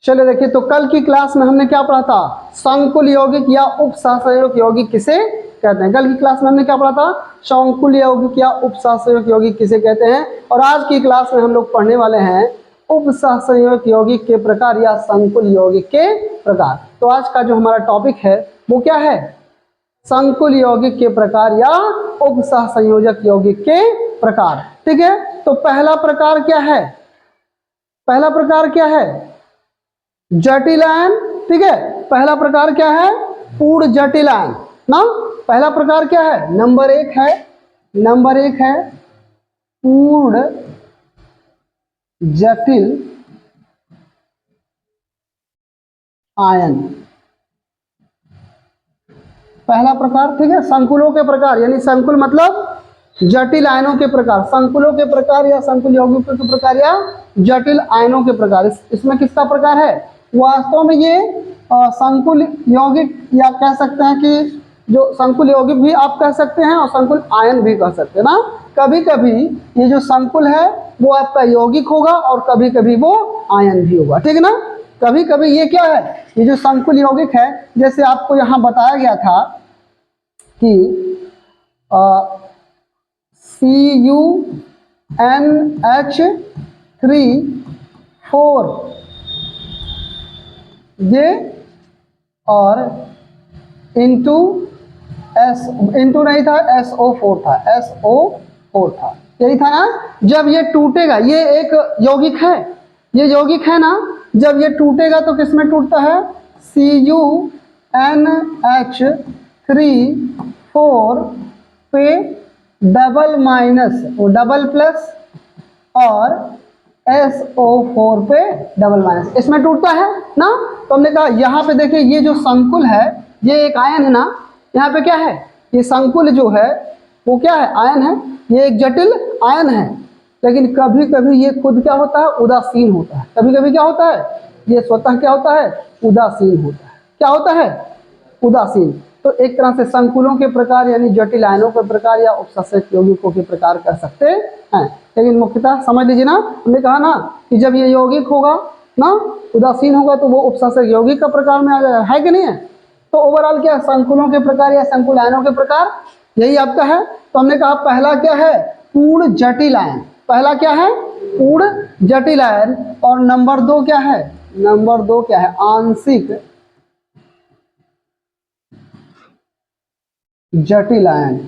चलिए देखिए, तो कल की क्लास में हमने क्या पढ़ा था, संकुल यौगिक या उपसहसंयोजक यौगिक किसे कहते हैं। कल की क्लास में हमने क्या पढ़ा था, संकुल यौगिक या उपसहसंयोजक यौगिक किसे कहते हैं। और आज की क्लास में हम लोग पढ़ने वाले हैं उपसहसंयोजक यौगिक के प्रकार या संकुल यौगिक के प्रकार। तो आज का जो हमारा टॉपिक है वो क्या है, संकुल यौगिक के प्रकार या उपसहसंयोजक यौगिक के प्रकार। ठीक है, तो पहला प्रकार क्या है, पहला प्रकार क्या है, जटिल आयन। ठीक है, पहला प्रकार क्या है, पूर्ण जटिल आयन ना। पहला प्रकार क्या है, नंबर एक है, नंबर एक है पूर्ण जटिल आयन, पहला प्रकार। ठीक है, संकुलों के प्रकार यानी संकुल मतलब जटिल आयनों के प्रकार, संकुलों के प्रकार या संकुल यौगिकों के प्रकार या जटिल आयनों के प्रकार। इसमें किसका प्रकार है, वास्तव में ये संकुल यौगिक या कह सकते हैं कि जो संकुल यौगिक भी आप कह सकते हैं और संकुल आयन भी कह सकते हैं ना। कभी कभी ये जो संकुल है वो आपका यौगिक होगा और कभी कभी वो आयन भी होगा। ठीक है ना, कभी कभी ये क्या है, ये जो संकुल यौगिक है, जैसे आपको यहाँ बताया गया था कि CuNH3 4 ये और इंटू नहीं था, SO4 था, SO4 था, यही था ना। जब ये टूटेगा, ये एक यौगिक है, ये यौगिक है ना, जब ये टूटेगा तो किसमें टूटता है, CuNH3 4 पे डबल माइनस वो डबल प्लस और SO4 पे डबल माइनस, इसमें टूटता है ना। तो हमने कहा यहाँ पे देखिए, ये जो संकुल है ये एक आयन है ना, यहाँ पे क्या है, ये संकुल जो है वो क्या है, आयन है, ये एक जटिल आयन है। लेकिन कभी कभी ये खुद क्या होता है, उदासीन होता है। कभी कभी क्या होता है, ये स्वतः क्या होता है, उदासीन होता है। क्या होता है, उदासीन। तो एक तरह से संकुलों के प्रकार यानी जटिल आयनों के प्रकार या उपसंयोजक यौगिकों के प्रकार कर सकते हैं। लेकिन मुख्यतः समझ लीजिए ना, हमने कहा ना कि जब ये यौगिक होगा ना, उदासीन होगा, तो वो उपसंयोजक यौगिक का प्रकार में आ जाएगा, है कि नहीं है। तो ओवरऑल क्या, संकुलों के प्रकार या संकुल आयनों के प्रकार यही आपका है। तो हमने कहा पहला क्या है, पूर्ण जटिल आयन, पहला क्या है, पूर्ण जटिल आयन। और नंबर दो क्या है, नंबर दो क्या है, आंशिक जटिल आयन,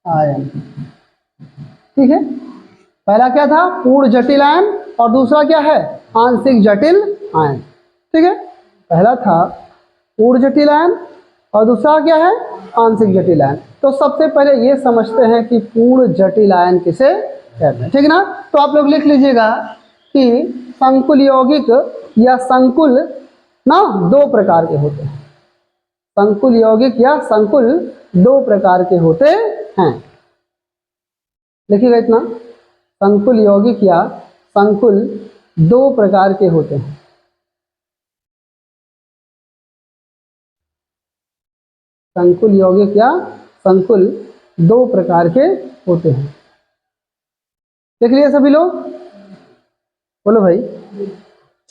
आयन। ठीक है, पहला क्या था, पूर्ण जटिल आयन, और दूसरा क्या है, आंशिक जटिल आयन। ठीक है, पहला था पूर्ण जटिल आयन और दूसरा क्या है, आंशिक जटिल आयन। तो सबसे पहले ये समझते हैं कि पूर्ण जटिल आयन किसे कहते हैं। ठीक है ना, तो आप लोग लिख लीजिएगा कि संकुल यौगिक या संकुल ना दो प्रकार के होते हैं, संकुल यौगिक या संकुल दो प्रकार के होते हैं। लिखिएगा इतना, संकुल यौगिक या संकुल दो प्रकार के होते हैं। संकुल यौगिक या संकुल दो प्रकार के होते हैं। देख लिए सभी लोग, बोलो भाई।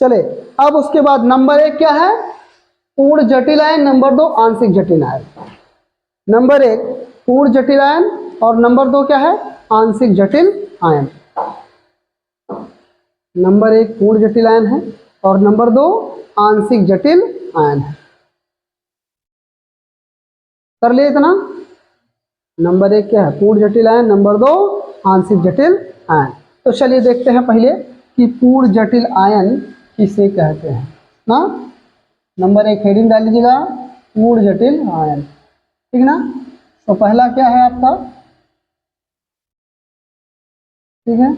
चले, अब उसके बाद नंबर एक क्या है, पूर्ण जटिल आयन, नंबर दो आंशिक जटिल आयन। नंबर एक पूर्ण जटिल आयन और नंबर दो क्या है, आंशिक जटिल आयन। नंबर एक पूर्ण जटिल आयन है और नंबर दो आंशिक जटिल आयन है। कर लिए इतना, नंबर एक क्या है, पूर्ण जटिल आयन, नंबर दो आंशिक जटिल आयन। तो चलिए देखते हैं पहले कि पूर्ण जटिल आयन किसे कहते हैं ना। नंबर एक हेडिंग डाल लीजिएगा, पूर्ण जटिल आयन। ठीक ना, तो पहला क्या है आपका, ठीक है,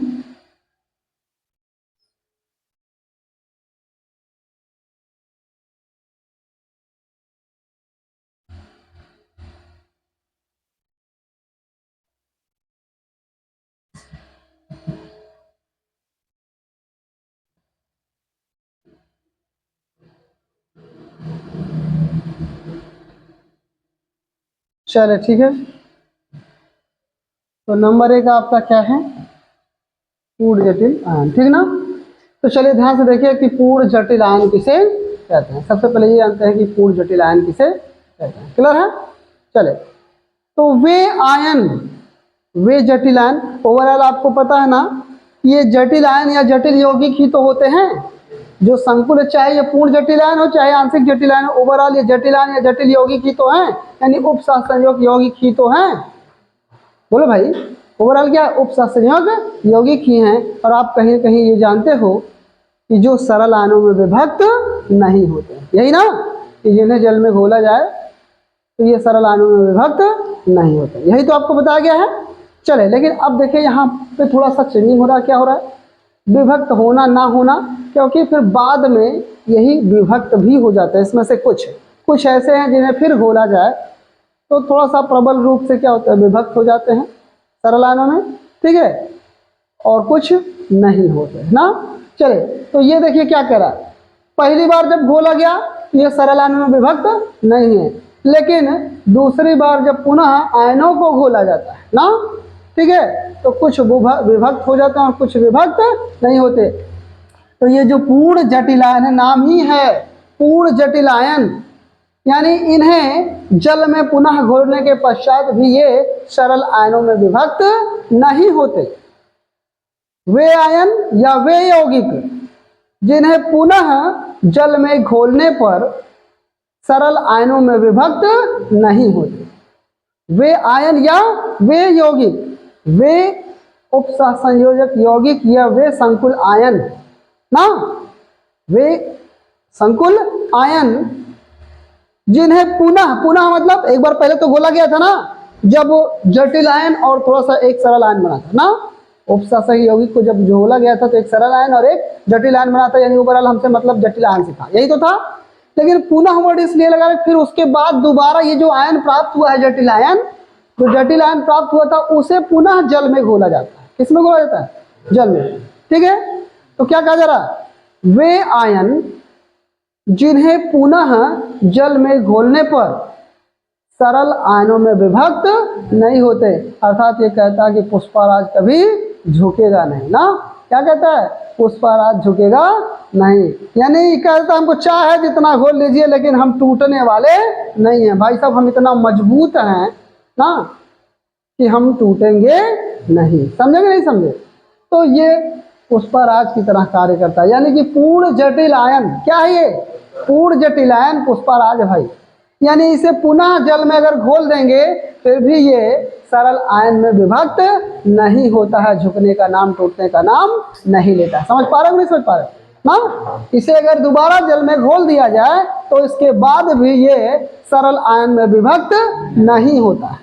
चलिए ठीक है। तो नंबर एक आपका क्या है, पूर्ण जटिल आयन। ठीक ना, तो चलिए ध्यान से देखिए कि पूर्ण जटिल आयन किसे कहते हैं। सबसे पहले ये जानते हैं कि पूर्ण जटिल आयन किसे कहते हैं। क्लियर है? चले, तो वे जटिल आयन, ओवरऑल आपको पता है ना, ये जटिल आयन या जटिल यौगिक ही तो होते हैं जो संकुल, चाहे ये पूर्ण जटिल आयन हो चाहे आंशिक जटिल आयन हो, ओवरऑल ये जटिल आयन या जटिल यौगिक ही तो हैं, यानी उपसहसंयोजक यौगिक ही तो हैं। बोलो भाई, ओवरऑल क्या उपसहसंयोजक यौगिक ही हैं। और आप कहीं कहीं ये जानते हो कि जो सरल आयनों में विभक्त नहीं होते, यही ना, कि जिन्हें जल में घोला जाए तो ये सरल आयनों में विभक्त नहीं होते, यही तो आपको बताया गया है। चले, लेकिन अब देखिए यहाँ पे थोड़ा सा चेंजिंग हो रहा है। क्या हो रहा है? विभक्त होना ना होना, क्योंकि फिर बाद में यही विभक्त भी हो जाता है। इसमें से कुछ ऐसे हैं जिन्हें फिर घोला जाए तो थोड़ा सा प्रबल रूप से क्या होता है, विभक्त हो जाते हैं सरल आयनों में, ठीक है, और कुछ नहीं होते ना। चले, तो ये देखिए क्या कह रहा है, पहली बार जब घोला गया तो ये सरल आयनों में विभक्त नहीं है, लेकिन दूसरी बार जब पुनः आयनों को घोला जाता है ना, ठीक है, तो कुछ विभक्त हो जाते हैं और कुछ विभक्त नहीं होते। तो ये जो पूर्ण जटिल आयन है, नाम ही है पूर्ण जटिल आयन, यानी इन्हें जल में पुनः घोलने के पश्चात भी ये सरल आयनों में विभक्त नहीं होते। वे आयन या वे यौगिक जिन्हें पुनः जल में घोलने पर सरल आयनों में विभक्त नहीं होते, वे आयन या वे यौगिक, वे उपसहसंयोजक यौगिक या वे संकुल आयन ना, वे संकुल आयन जिन्हें पुनः मतलब एक बार पहले तो घोला गया था ना, जब जटिल आयन और थोड़ा सा एक सरल आयन बना था ना, उपसहसंयोजक यौगिक को जब घोला गया था तो एक सरल आयन और एक जटिल आयन बना था, यानी ओवरऑल हमसे मतलब जटिल आयन से था, यही तो था। लेकिन पुनः वर्ड इसलिए लगा फिर उसके बाद दोबारा ये जो आयन प्राप्त हुआ है जटिल आयन, जो जटिल आयन प्राप्त हुआ था उसे पुनः जल में घोला जाता है। किसमें घोला जाता है? जल में, ठीक है। तो क्या कहा जा रहा है? वे आयन जिन्हें पुनः जल में घोलने पर सरल आयनों में विभक्त नहीं होते, अर्थात ये कहता है कि पुष्पराज कभी झुकेगा नहीं ना। क्या कहता है? पुष्पराज झुकेगा नहीं, यानी कहता हमको चाहे जितना घोल लीजिए लेकिन हम टूटने वाले नहीं हैं भाई साहब, हम इतना मजबूत हैं ना कि हम टूटेंगे नहीं। समझेंगे नहीं समझे? तो ये पुष्पराज की तरह कार्य करता है, यानी कि पूर्ण जटिल आयन क्या है? ये पूर्ण जटिल आयन पुष्पराज भाई, यानी इसे पुनः जल में अगर घोल देंगे फिर भी ये सरल आयन में विभक्त नहीं होता है, झुकने का नाम, टूटने का नाम नहीं लेता। समझ पा रहे हो नहीं समझ पा रहे ना? इसे अगर दोबारा जल में घोल दिया जाए तो इसके बाद भी ये सरल आयन में विभक्त नहीं होता है,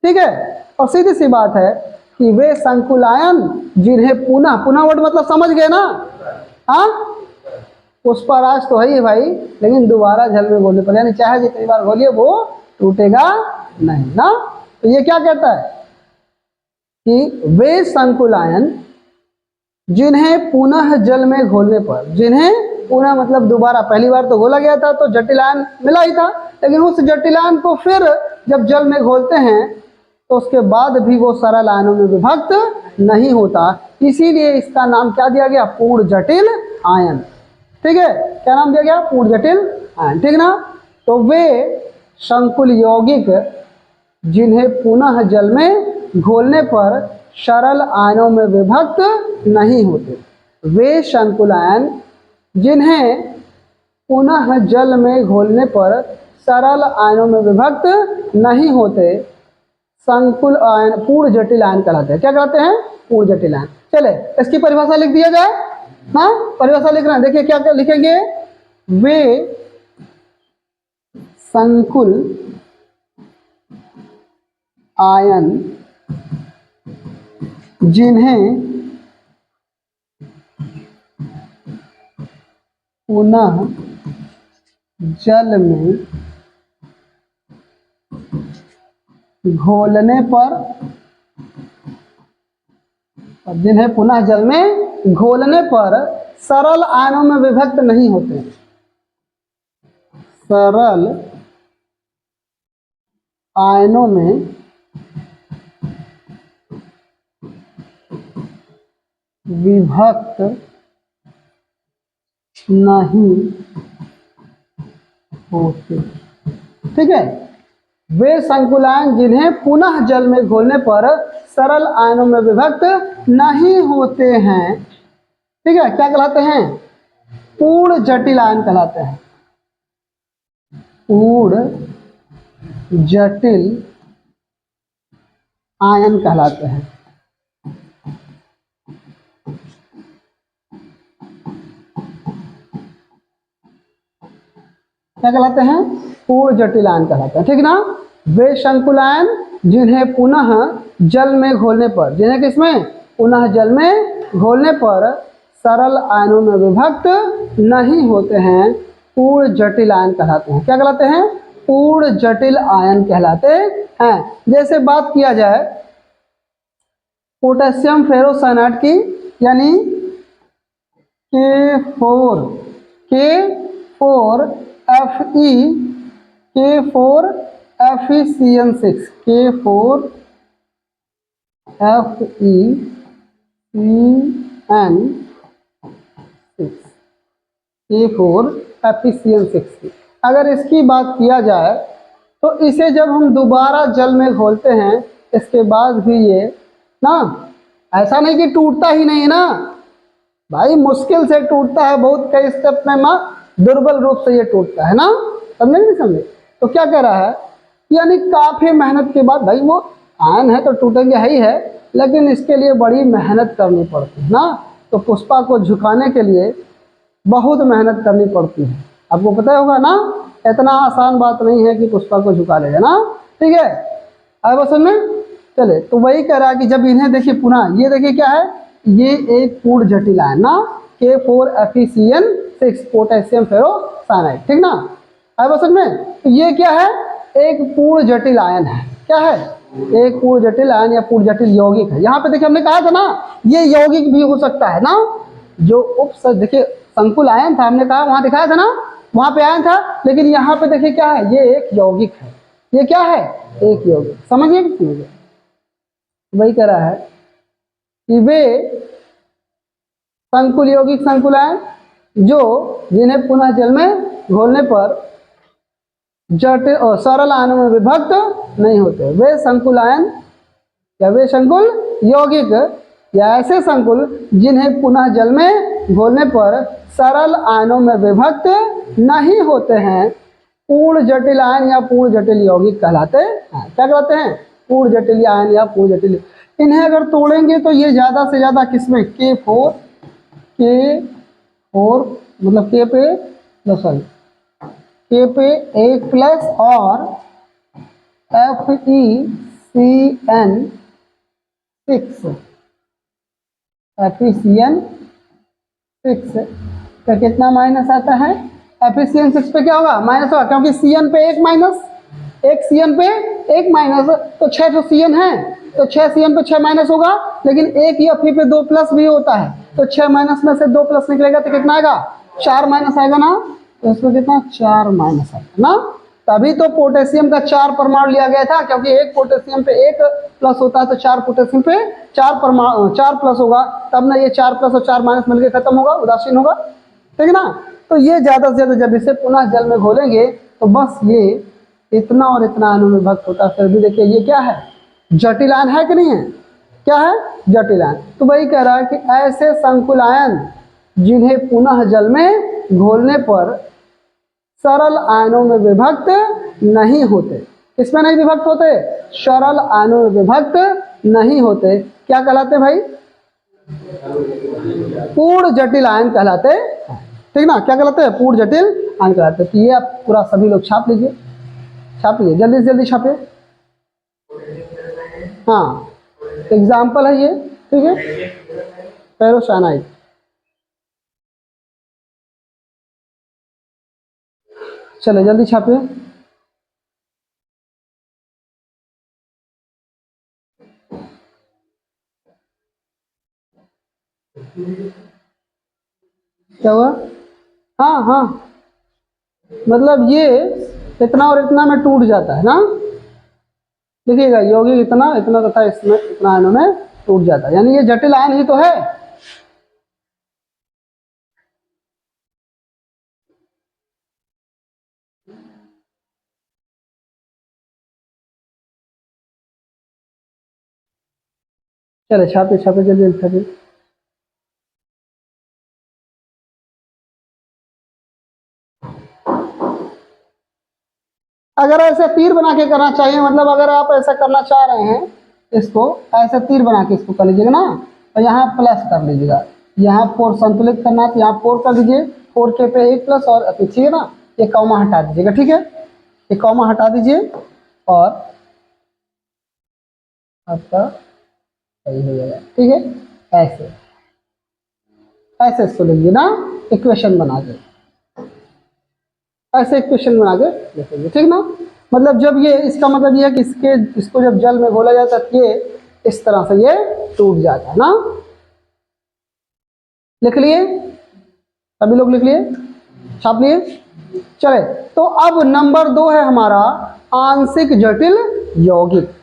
ठीक है। और सीधी सी बात है कि वे संकुल आयन जिन्हें पुनः वर्ड मतलब समझ गए ना, हाँ, पुष्पराज तो है ही भाई, लेकिन दोबारा जल में घोलने पर, यानी चाहे जितनी बार घोलिए वो टूटेगा नहीं ना। तो ये क्या कहता है कि वे संकुल आयन जिन्हें पुनः जल में घोलने पर, जिन्हें पुनः मतलब दोबारा, पहली बार तो घोला गया था तो जटिल आयन मिला ही था, लेकिन उस जटिल आयन को फिर जब जल में घोलते हैं तो उसके बाद भी वो सरल आयनों में विभक्त नहीं होता, इसीलिए इसका नाम क्या दिया गया? पूर्ण जटिल आयन, ठीक है। क्या नाम दिया गया? पूर्ण जटिल आयन, ठीक ना। तो वे संकुल यौगिक जिन्हें पुनः जल में घोलने पर सरल आयनों में विभक्त नहीं होते, वे संकुल आयन जिन्हें पुनः जल में घोलने पर सरल आयनों में विभक्त नहीं होते संकुल आयन पूर्ण जटिल आयन कहलाते हैं। क्या कहते हैं? पूर्ण जटिल आयन। चले, इसकी परिभाषा लिख दिया जाए। हाँ, परिभाषा लिख रहे हैं, देखिए क्या क्या लिखेंगे? वे संकुल आयन जिन्हें पुनः जल में घोलने पर, जिन्हें पुनः जल में घोलने पर सरल आयनों में विभक्त नहीं होते, सरल आयनों में विभक्त नहीं होते। ठीक है, वे संकुलायन जिन्हें पुनः जल में घोलने पर सरल आयनों में विभक्त नहीं होते हैं, ठीक है, क्या कहलाते हैं? पूर्ण जटिल आयन कहलाते हैं। पूर्ण जटिल आयन कहलाते हैं। क्या कहलाते हैं? पूर्ण जटिल आयन कहलाते हैं। ठीक ना? वे संकुलायन जिन्हें पुनः जल में घोलने पर, जिन्हें किसमें? पुनः जल में घोलने पर सरल आयनों में विभक्त नहीं होते हैं, पूर्ण जटिल आयन कहलाते हैं। क्या कहलाते हैं? पूर्ण जटिल आयन कहलाते हैं। जैसे बात किया जाए पोटेशियम फेरोसाइनाइड की, यानी K4 FeCN6 K4FeCN6 अगर इसकी बात किया जाए तो इसे जब हम दोबारा जल में घोलते हैं, इसके बाद भी ये ना, ऐसा नहीं कि टूटता ही नहीं ना भाई, मुश्किल से टूटता है, बहुत कई स्टेप में माँ दुर्बल रूप से ये टूटता है ना। समझे नहीं समझे? तो क्या कह रहा है, यानी काफी मेहनत के बाद, भाई वो आयन है तो टूटेंगे है ही है, लेकिन इसके लिए बड़ी मेहनत करनी पड़ती है ना। तो पुष्पा को झुकाने के लिए बहुत मेहनत करनी पड़ती है, आपको पता होगा ना, इतना आसान बात नहीं है कि पुष्पा को झुका लेगा ना। ठीक है, आए बस में चले। तो वही कह रहा है कि जब इन्हें देखिए पुनः, ये देखिए क्या है, ये एक पूर्ण जटिल आयन ना, K4FeCN6 पोटेशियम फेरोसाइनाइड। ठीक ना? आए बस में, तो ये क्या है, एक पूर्ण जटिल आयन है। क्या है? एक पूर्ण जटिल आयन या पूर्ण जटिल यौगिक है। यहाँ पे देखिए हमने कहा था ना, ये यौगिक भी हो सकता है ना। जो देखिए संकुल आयन था, हमने कहा वहां दिखाया था ना, वहां पे आयन था, लेकिन यहाँ पे देखिए क्या है, ये एक यौगिक है। ये क्या है? एक यौगिक। समझिए कि समझिए? वही कह रहा है कि वे संकुल यौगिक संकुलायन जो जिन्हें पुनः जल में घोलने पर जटिल और सरल आयनों में विभक्त नहीं होते, वे संकुलायन या वे संकुल यौगिक या ऐसे संकुल जिन्हें पुनः जल में घोलने पर सरल आयनों में विभक्त नहीं होते हैं, पूर्ण जटिल आयन या पूर्ण जटिल यौगिक कहलाते हैं। क्या कहलाते हैं? पूर्ण जटिल आयन या पूर्ण जटिल। इन्हें अगर तोड़ेंगे तो ये ज्यादा से ज्यादा किसमें? K4 मतलब K पे सॉरी K पे 1 प्लस और FeCN6 का कितना माइनस आता है? FeCN6 पे क्या होगा? माइनस होगा, क्योंकि Cn पे एक माइनस, एक Cn पे एक माइनस, तो 6 जो Cn है तो 6 Cn पे 6 माइनस होगा, लेकिन एक ही Fe पे 2 प्लस भी होता है, तो 6 माइनस में से 2 प्लस निकलेगा तो कितना आएगा? 4 माइनस आएगा ना। तो इसमें कितना? 4 माइनस आएगा ना। तभी तो पोटेशियम का 4 परमाणु लिया गया था, क्योंकि एक पोटेशियम पे 1 प्लस होता है तो 4 पोटेशियम पे 4 परमाणु 4 प्लस होगा, तब ना ये 4 प्लस और 4 माइनस मिलकर खत्म होगा, उदासीन होगा। ठीक है ना? तो ये ज्यादा से ज्यादा जब इसे पुनः जल में घोलेंगे तो बस ये इतना और इतना आयनों में विभक्त होता है। फिर भी देखिए ये क्या है? जटिल आयन है कि नहीं है? क्या है? जटिल आयन। तो वही कह रहा है कि ऐसे संकुल आयन जिन्हें पुनः जल में घोलने पर सरल आयनों में विभक्त नहीं होते। किसमें नहीं विभक्त होते? सरल आयनों में विभक्त नहीं होते। क्या कहलाते भाई? पूर्ण जटिल आयन कहलाते हैं। ठीक ना? क्या कहलाते हैं? पूर्ण जटिल आयन कहलाते हैं। तो ये आप पूरा सभी लोग छाप लीजिए, छाप लीजिए, जल्दी से जल्दी छापिए। हाँ, एग्जाम्पल है ये। ठीक है, फेरोसाइनाइड। चलो जल्दी छापिए। क्या हुआ? हाँ हाँ, मतलब ये इतना और इतना में टूट जाता है ना। देखिएगा यौगिक इतना इतना तथा इसमें इतना आयनों में टूट जाता है, यानी ये जटिल आयन ही तो है। चले छापे छापे जल्दी जल्दी छापे। अगर ऐसे तीर बना के करना चाहिए, मतलब अगर आप ऐसा करना चाह रहे हैं इसको ऐसे तीर बना के इसको कर लीजिएगा ना, तो यहाँ प्लस कर लीजिएगा। यहाँ 4 संतुलित करना है तो यहाँ 4 कर दीजिए, 4 के पे 1 प्लस और पीछे ना ये कॉमा हटा दीजिएगा, ठीक है। ये कॉमा हटा दीजिए और आपका सही हो जाएगा, ठीक है। ऐसे ऐसे इसको लिखिए ना, इक्वेशन बना के ऐसे इक्वेशन बना के लिखेंगे, ठीक ना। मतलब जब ये इसका मतलब ये है कि इसको जब जल में घोला जाता है ये इस तरह से ये टूट जाता है ना। लिख लिए सभी लोग, लिख लिए, छाप लिए। चले तो अब नंबर 2 है हमारा आंशिक जटिल यौगिक।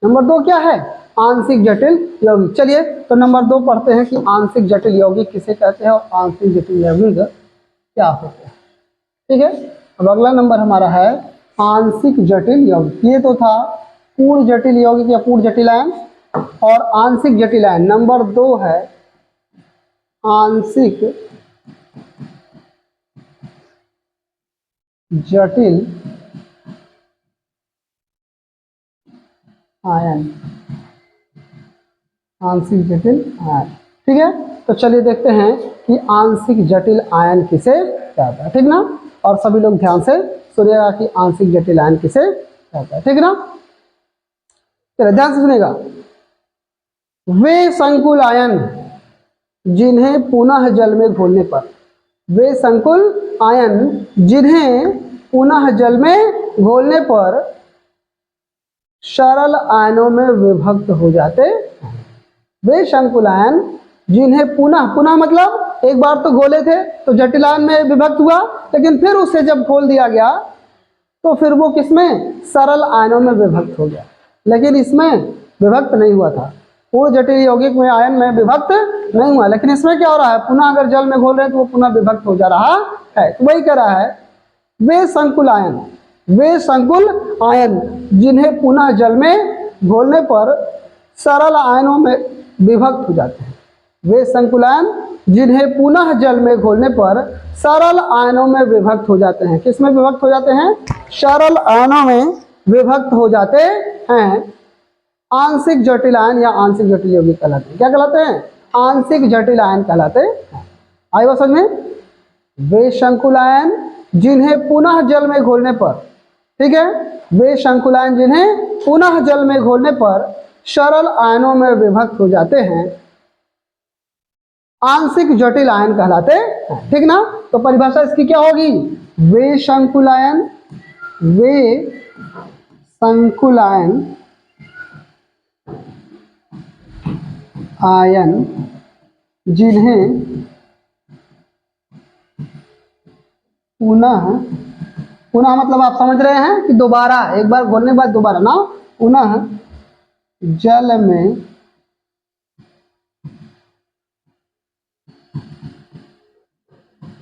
नंबर 2 क्या है? आंशिक जटिल यौगिक। चलिए तो नंबर 2 पढ़ते हैं कि आंशिक जटिल यौगिक किसे कहते हैं और आंशिक जटिल यौगिक क्या होते हैं, ठीक है। अब अगला नंबर हमारा है आंशिक जटिल यौगिक। ये तो था पूर्ण जटिल यौगिक या पूर्ण जटिल आयन, और आंशिक जटिल आयन नंबर 2 है आंशिक जटिल आयन। आंशिक जटिल आयन, ठीक है। तो चलिए देखते हैं कि आंशिक जटिल आयन किसे कहता है, ठीक ना। और सभी लोग ध्यान से सुनिएगा कि आंशिक जटिल आयन किसे कहता है, ठीक ना। चलिए ध्यान से सुनिएगा। वे संकुल आयन जिन्हें पुनः जल में घोलने पर, वे संकुल आयन जिन्हें पुनः जल में घोलने पर सरल आयनों में विभक्त हो जाते हैं। वे संकुल आयन जिन्हें पुनः पुनः मतलब एक बार तो घोले थे तो जटिल आयन में विभक्त हुआ, लेकिन फिर उसे जब खोल दिया गया तो फिर वो किसमें? सरल आयनों में विभक्त हो गया, लेकिन इसमें विभक्त नहीं हुआ था। पूर्ण जटिल यौगिक में आयन में विभक्त नहीं हुआ, लेकिन इसमें क्या हो रहा है? पुनः अगर जल में घोल रहे हैं तो वो पुनः विभक्त हो जा रहा है। तो वही कह रहा है वे संकुल आयन, वे संकुल आयन जिन्हें पुनः जल में घोलने पर सरल आयनों में विभक्त हो जाते हैं। वे संकुल आयन जिन्हें पुनः जल में घोलने पर सरल आयनों में विभक्त हो जाते हैं। किस में विभक्त हो जाते हैं? सरल आयनों में विभक्त हो जाते हैं। आंशिक जटिल आयन या आंशिक जटिल यौगिक कहलाते हैं। क्या कहलाते हैं? आंशिक जटिल आयन कहलाते हैं। आई बात समझ में? वे संकुल आयन जिन्हें पुनः जल में घोलने पर, ठीक है, वे संकुल आयन जिन्हें पुनः जल में घोलने पर सरल आयनों में विभक्त हो जाते हैं, आंशिक जटिल आयन कहलाते हैं, ठीक ना। तो परिभाषा इसकी क्या होगी? वे संकुल आयन, वे संकुल आयन जिन्हें पुनः, पुनः मतलब आप समझ रहे हैं कि दोबारा, एक बार घोलने के बाद दोबारा ना, पुनः जल में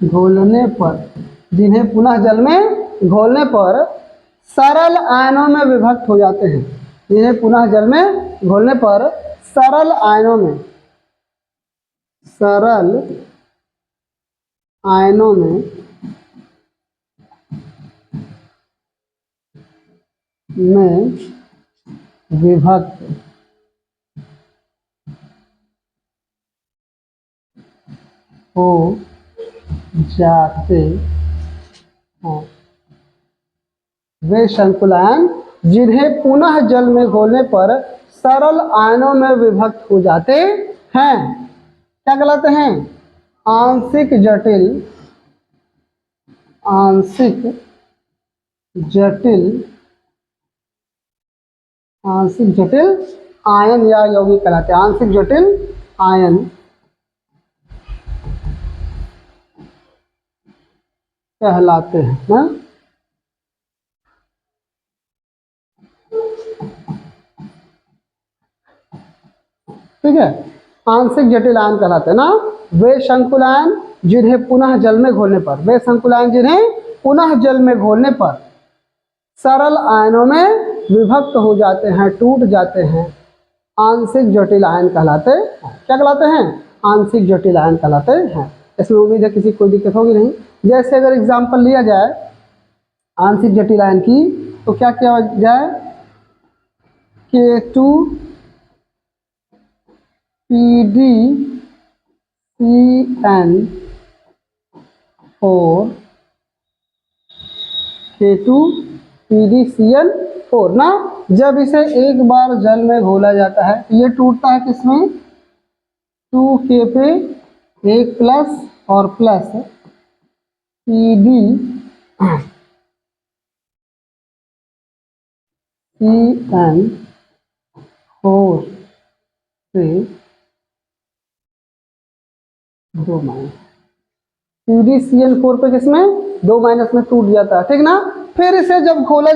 घोलने पर, जिन्हें पुनः जल में घोलने पर सरल आयनों में विभक्त हो जाते हैं। जिन्हें पुनः जल में घोलने पर सरल आयनों में, सरल आयनों में विभक्त हो जाते हैं। वे संकुल आयन जिन्हें पुनः जल में घोलने पर सरल आयनों में विभक्त हो जाते हैं, क्या कहलाते हैं? आंशिक जटिल, आंशिक जटिल, आंशिक जटिल आयन या यौगिक कहलाते हैं। आंशिक जटिल आयन कहलाते हैं, ना? ठीक है, आंशिक जटिल आयन कहलाते हैं ना। वे संकुल आयन जिन्हें पुनः जल में घोलने पर, वे संकुल आयन जिन्हें पुनः जल में घोलने पर सरल आयनों में विभक्त हो जाते हैं, टूट जाते हैं, आंशिक जटिल आयन कहलाते हैं। क्या कहलाते हैं? आंशिक जटिल आयन कहलाते हैं। इसमें उम्मीद है किसी को कोई दिक्कत होगी नहीं। जैसे अगर एग्जाम्पल लिया जाए आंशिक जटिल आयन की, तो क्या किया जाए? K2PdCN4 K2PdCN4 ना, जब इसे एक बार जल में घोला जाता है ये टूटता है किसमें? 2K पे 1 प्लस और प्लस PdCN4 से 2 माइनस, PdCN4 पे किसमें 2 माइनस में टूट जाता है, ठीक ना। फिर इसे जब घोला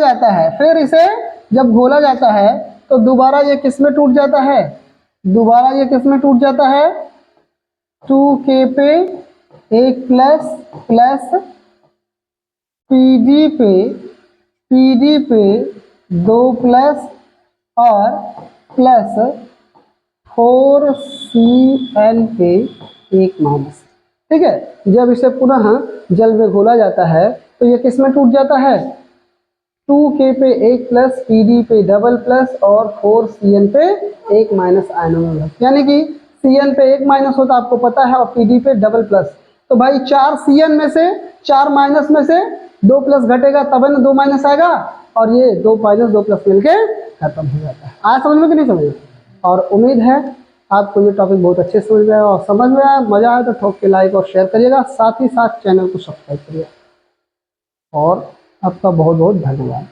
जाता है, तो दोबारा ये किसमें टूट जाता है? दोबारा ये किसमें टूट जाता है? 2K पे 1 प्लस प्लस PD पे 2 प्लस और प्लस 4CN पे 1 माइनस, ठीक है। जब इसे पुनः जल में घोला जाता है तो ये किस में टूट जाता है? 2K पे 1 प्लस, PD पे डबल प्लस और 4CN पे 1 माइनस आयनों में, यानी कि CN पे 1 माइनस होता आपको पता है और PD पे डबल प्लस। तो भाई 4 CN में से 4 माइनस में से 2 प्लस घटेगा तब ना 2 माइनस आएगा, और ये 2 माइनस 2 प्लस मिलके खत्म हो जाता है। आज समझ में कि नहीं समझ में? और उम्मीद है आपको ये टॉपिक बहुत अच्छे से समझ में आया, और समझ में आया, मजा आया तो ठोक के लाइक और शेयर करिएगा, साथ ही साथ चैनल को सब्सक्राइब करिएगा। और आपका बहुत बहुत धन्यवाद।